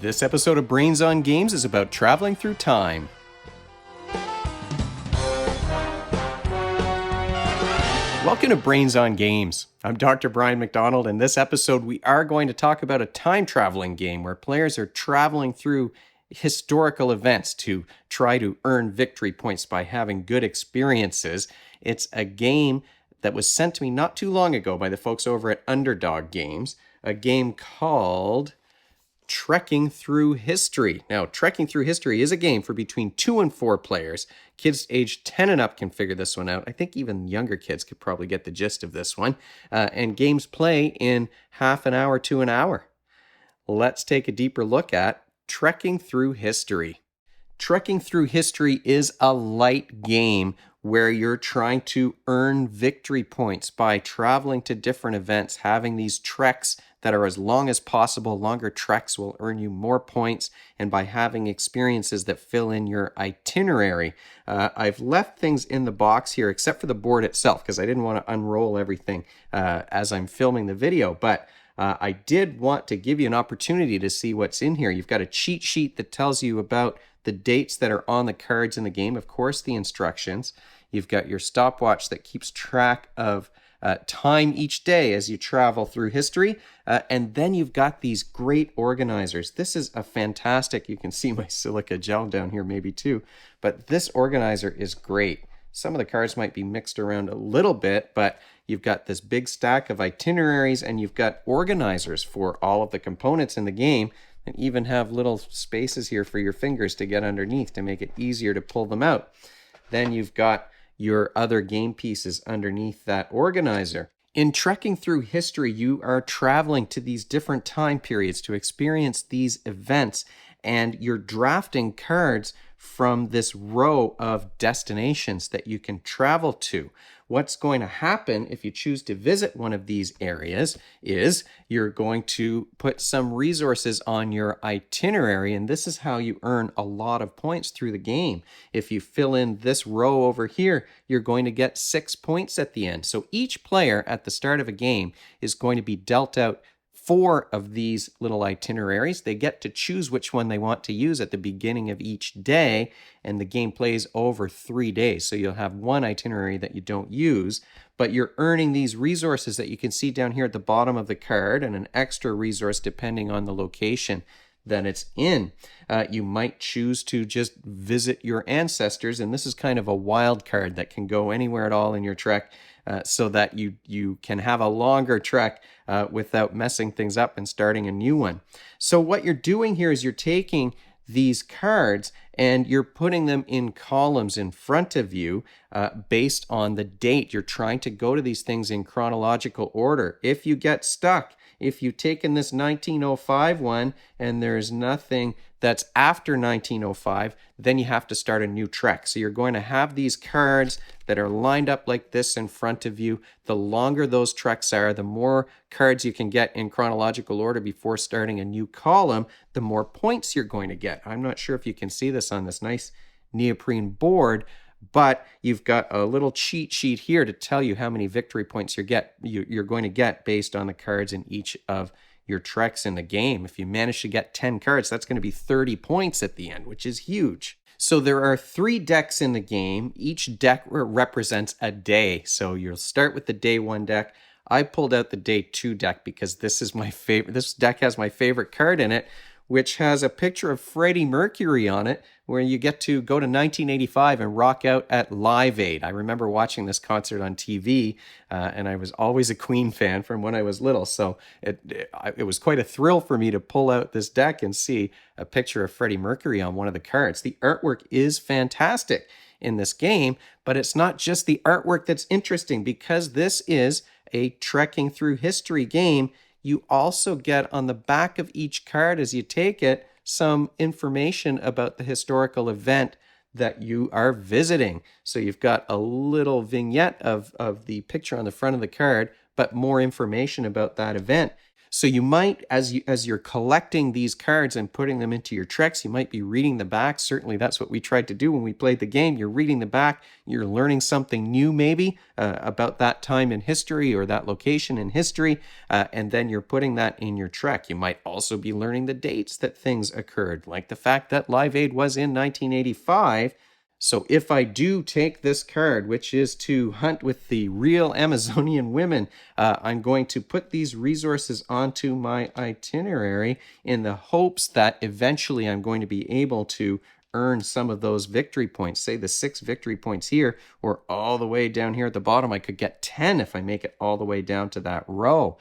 This episode of Brains on Games is about traveling through time. Welcome to Brains on Games. I'm Dr. Brian McDonald, and this episode we are going to talk about a time traveling game where players are traveling through historical events to try to earn victory points by having good experiences. It's a game that was sent to me not too long ago by the folks over at Underdog Games, a game called Trekking Through History. Now, Trekking Through History is a game for between 2 and 4 players. Kids aged 10 and up can figure this one out. I think even younger kids could probably get the gist of this one. And games play in half an hour to an hour. Let's take a deeper look at Trekking Through History. Trekking Through History is a light game where you're trying to earn victory points by traveling to different events, having these treks that are as long as possible. Longer treks will earn you more points, and by having experiences that fill in your itinerary. I've left things in the box here except for the board itself because I didn't want to unroll everything as I'm filming the video, but I did want to give you an opportunity to see what's in here. You've got a cheat sheet that tells you about the dates that are on the cards in the game, of course, the instructions. You've got your stopwatch that keeps track of time each day as you travel through history. And then you've got these great organizers. This is a fantastic, you can see my silica gel down here maybe too, but this organizer is great. Some of the cards might be mixed around a little bit, but you've got this big stack of itineraries and you've got organizers for all of the components in the game, and even have little spaces here for your fingers to get underneath to make it easier to pull them out. Then you've got your other game pieces underneath that organizer. In Trekking Through History, you are traveling to these different time periods to experience these events, and you're drafting cards from this row of destinations that you can travel to. What's going to happen if you choose to visit one of these areas is you're going to put some resources on your itinerary, and this is how you earn a lot of points through the game. If you fill in this row over here, you're going to get 6 points at the end. So each player at the start of a game is going to be dealt out 4 of these little itineraries. They get to choose which one they want to use at the beginning of each day, and the game plays over 3 days. So you'll have one itinerary that you don't use, but you're earning these resources that you can see down here at the bottom of the card, and an extra resource depending on the location that it's in. You might choose to just visit your ancestors, and this is kind of a wild card that can go anywhere at all in your trek, so that you can have a longer trek without messing things up and starting a new one. So what you're doing here is you're taking these cards and you're putting them in columns in front of you based on the date. You're trying to go to these things in chronological order. If you get stuck, if you've taken this 1905 one and there's nothing that's after 1905, then you have to start a new trek. So you're going to have these cards that are lined up like this in front of you. The longer those treks are, the more cards you can get in chronological order before starting a new column, the more points you're going to get. I'm not sure if you can see this on this nice neoprene board, but you've got a little cheat sheet here to tell you how many victory points you're going to get based on the cards in each of your treks in the game. If you manage to get 10 cards, that's going to be 30 points at the end, which is huge. So there are 3 decks in the game. Each deck represents a day. So you'll start with the day 1 deck. I pulled out the day 2 deck because this is my favorite. This deck has my favorite card in it, which has a picture of Freddie Mercury on it, where you get to go to 1985 and rock out at Live Aid. I remember watching this concert on TV, and I was always a Queen fan from when I was little, so it was quite a thrill for me to pull out this deck and see a picture of Freddie Mercury on one of the cards. The artwork is fantastic in this game, but it's not just the artwork that's interesting, because this is a Trekking Through History game. You also get on the back of each card as you take it some information about the historical event that you are visiting. So you've got a little vignette of the picture on the front of the card, but more information about that event. So you might, as you're collecting these cards and putting them into your tricks, you might be reading the back. Certainly, that's what we tried to do when we played the game. You're reading the back. You're learning something new, maybe about that time in history or that location in history, and then you're putting that in your trek. You might also be learning the dates that things occurred, like the fact that Live Aid was in 1985. So if I do take this card, which is to hunt with the real Amazonian women, I'm going to put these resources onto my itinerary in the hopes that eventually I'm going to be able to earn some of those victory points. Say the 6 victory points here, or all the way down here at the bottom. I could get 10 if I make it all the way down to that row.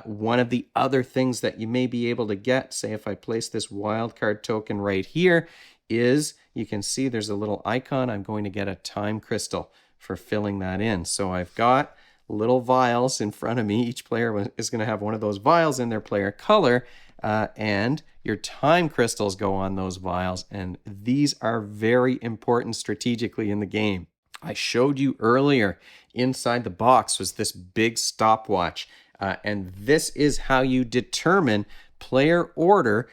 One of the other things that you may be able to get, say if I place this wildcard token right here, is you can see there's a little icon. I'm going to get a time crystal for filling that in. So I've got little vials in front of me. Each player is going to have one of those vials in their player color, and your time crystals go on those vials, and these are very important strategically in the game. I showed you earlier inside the box was this big stopwatch, and this is how you determine player order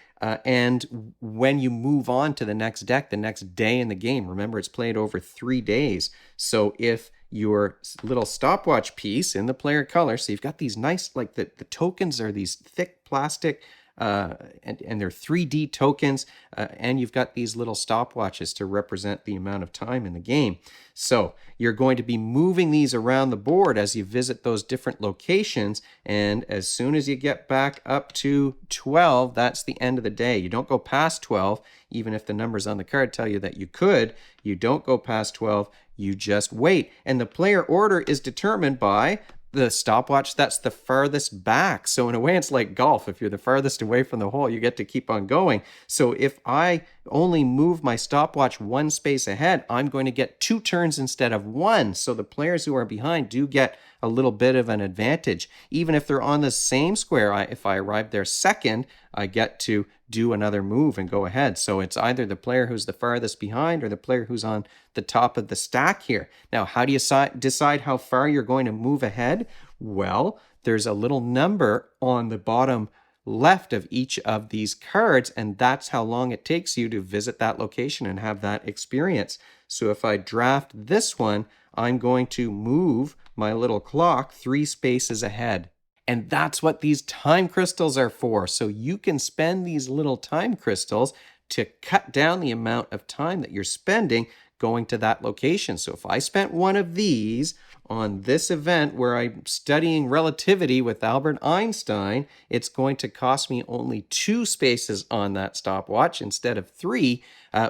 and when you move on to the next deck, the next day in the game. Remember, it's played over 3 days. So if your little stopwatch piece in the player color, so you've got these nice, like the tokens are these thick plastic, and they're 3D tokens, and you've got these little stopwatches to represent the amount of time in the game. So you're going to be moving these around the board as you visit those different locations, and as soon as you get back up to 12, that's the end of the day. You don't go past 12, even if the numbers on the card tell you that you could. You don't go past 12, you just wait. And the player order is determined by the stopwatch that's the farthest back. So in a way, it's like golf. If you're the farthest away from the hole, you get to keep on going. So if I only move my stopwatch 1 space ahead, I'm going to get 2 turns instead of 1. So the players who are behind do get a little bit of an advantage. Even if they're on the same square, if I arrive there second, I get to do another move and go ahead. So it's either the player who's the farthest behind or the player who's on the top of the stack here. Now, how do you decide how far you're going to move ahead? Well, there's a little number on the bottom left of each of these cards, and that's how long it takes you to visit that location and have that experience. So if I draft this one, I'm going to move my little clock 3 spaces ahead. And that's what these time crystals are for. So you can spend these little time crystals to cut down the amount of time that you're spending going to that location. So if I spent one of these on this event where I'm studying relativity with Albert Einstein, it's going to cost me only 2 spaces on that stopwatch instead of 3,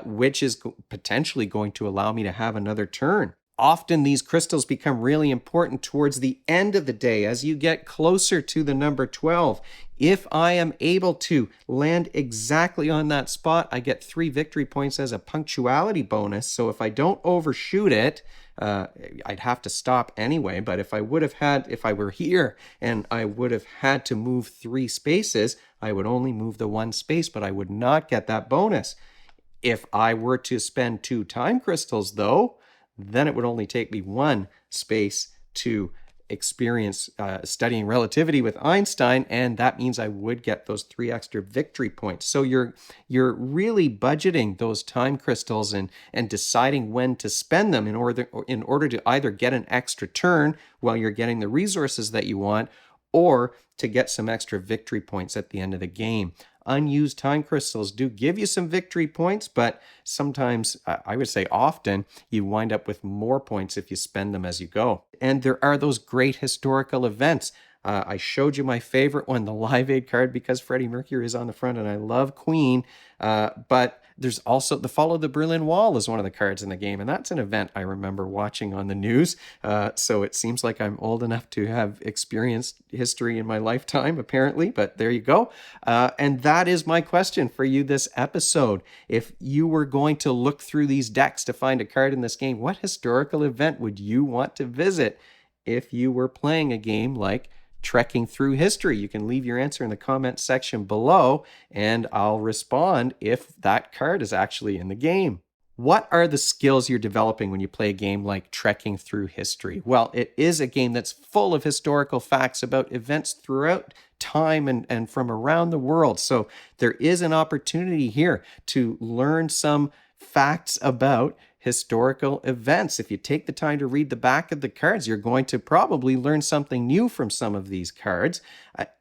which is potentially going to allow me to have another turn. Often these crystals become really important towards the end of the day as you get closer to the number 12. If I am able to land exactly on that spot, I get 3 victory points as a punctuality bonus. So if I don't overshoot it, I'd have to stop anyway. But if I were here and I would have had to move 3 spaces, I would only move the 1 space, but I would not get that bonus. If I were to spend 2 time crystals though, then it would only take me 1 space to experience studying relativity with Einstein, and that means I would get those 3 extra victory points. So you're really budgeting those time crystals and deciding when to spend them in order to either get an extra turn while you're getting the resources that you want, or to get some extra victory points at the end of the game. Unused time crystals do give you some victory points, but sometimes, I would say often, you wind up with more points if you spend them as you go. And there are those great historical events. I showed you my favorite one, the Live Aid card, because Freddie Mercury is on the front, and I love Queen. But there's also the Fall of the Berlin Wall is one of the cards in the game, and that's an event I remember watching on the news. So it seems like I'm old enough to have experienced history in my lifetime, apparently, but there you go. And that is my question for you this episode. If you were going to look through these decks to find a card in this game, what historical event would you want to visit if you were playing a game like Trekking Through History? You can leave your answer in the comments section below, and I'll respond if that card is actually in the game. What are the skills you're developing when you play a game like Trekking Through History? Well, it is a game that's full of historical facts about events throughout time and from around the world. So there is an opportunity here to learn some facts about historical events. If you take the time to read the back of the cards, you're going to probably learn something new from some of these cards.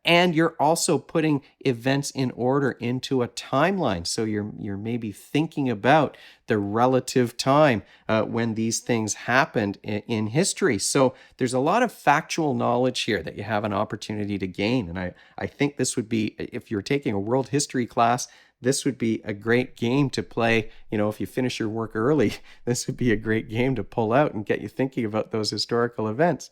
And you're also putting events in order into a timeline. So you're maybe thinking about the relative time when these things happened in history. So there's a lot of factual knowledge here that you have an opportunity to gain. And I think this would be, if you're taking a world history class, this would be a great game to play. If you finish your work early, this would be a great game to pull out and get you thinking about those historical events.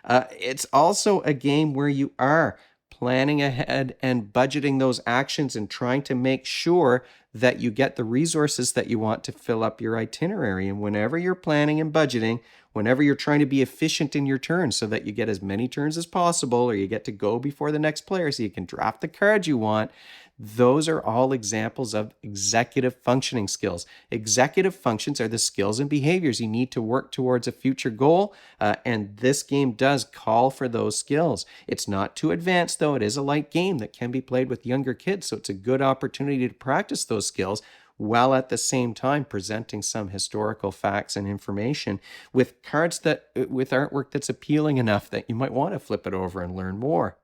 It's also a game where you are planning ahead and budgeting those actions and trying to make sure that you get the resources that you want to fill up your itinerary. And whenever you're planning and budgeting, whenever you're trying to be efficient in your turns so that you get as many turns as possible, or you get to go before the next player so you can draft the cards you want, those are all examples of executive functioning skills. Executive functions are the skills and behaviors you need to work towards a future goal, and this game does call for those skills. It's not too advanced, though. It is a light game that can be played with younger kids, so it's a good opportunity to practice those skills while at the same time presenting some historical facts and information with cards with artwork that's appealing enough that you might want to flip it over and learn more.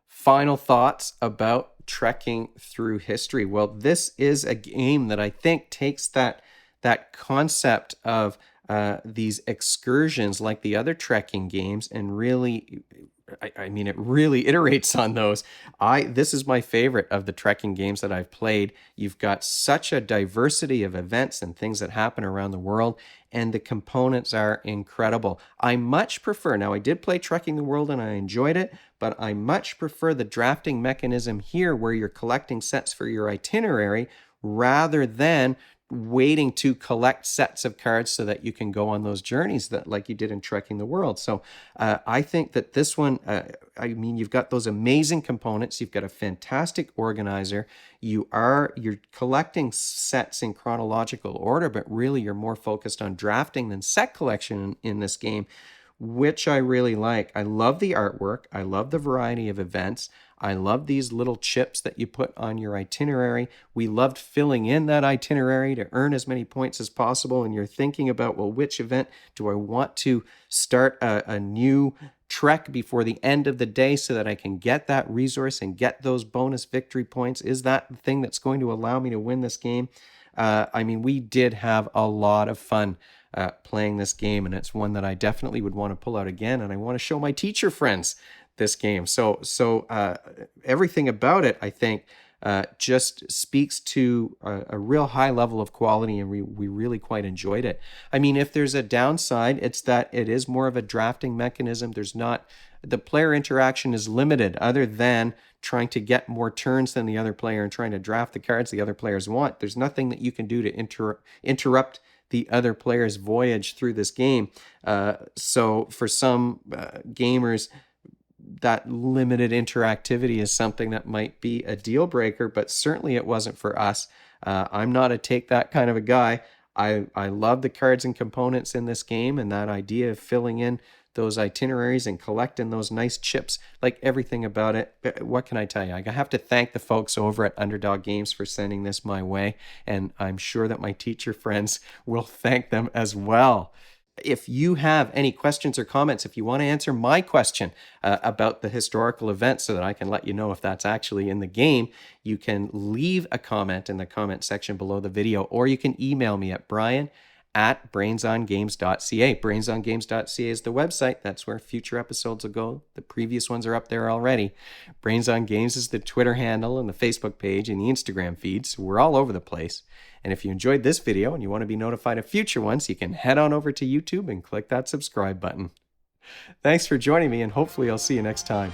Final thoughts about trekking through history. Well, this is a game that I think takes that concept of these excursions like the other trekking games and really, it really iterates on those. This is my favorite of the trekking games that I've played. You've got such a diversity of events and things that happen around the world, and the components are incredible. I much prefer, now I did play Trekking the World and I enjoyed it, but I much prefer the drafting mechanism here where you're collecting sets for your itinerary rather than waiting to collect sets of cards so that you can go on those journeys that like you did in Trekking the World. So I think that this one, you've got those amazing components. You've got a fantastic organizer. You're collecting sets in chronological order, but really you're more focused on drafting than set collection in this game, which I really like. I love the artwork. I love the variety of events. I love these little chips that you put on your itinerary. We loved filling in that itinerary to earn as many points as possible. And you're thinking about, well, which event do I want to start a new trek before the end of the day so that I can get that resource and get those bonus victory points? Is that the thing that's going to allow me to win this game? We did have a lot of fun playing this game, and it's one that I definitely would want to pull out again, and I want to show my teacher friends this game. So everything about it, I think, just speaks to a real high level of quality, and we really quite enjoyed it. If there's a downside, it's that it is more of a drafting mechanism. The player interaction is limited other than trying to get more turns than the other player and trying to draft the cards the other players want. There's nothing that you can do to interrupt the other player's voyage through this game. So for some gamers, that limited interactivity is something that might be a deal breaker, but certainly it wasn't for us. I'm not a take that kind of a guy. I love the cards and components in this game, and that idea of filling in those itineraries and collecting those nice chips, like everything about it. What can I tell you? I have to thank the folks over at Underdog Games for sending this my way, and I'm sure that my teacher friends will thank them as well. If you have any questions or comments, if you want to answer my question about the historical event so that I can let you know if that's actually in the game, you can leave a comment in the comment section below the video, or you can email me at brian@brainsongames.ca. brainsongames.ca is the website. That's where future episodes will go. The previous ones are up there already. Brains on Games is the Twitter handle and the Facebook page and the Instagram feed, so we're all over the place. And if you enjoyed this video and you want to be notified of future ones, you can head on over to YouTube and click that subscribe button. Thanks for joining me, and hopefully I'll see you next time.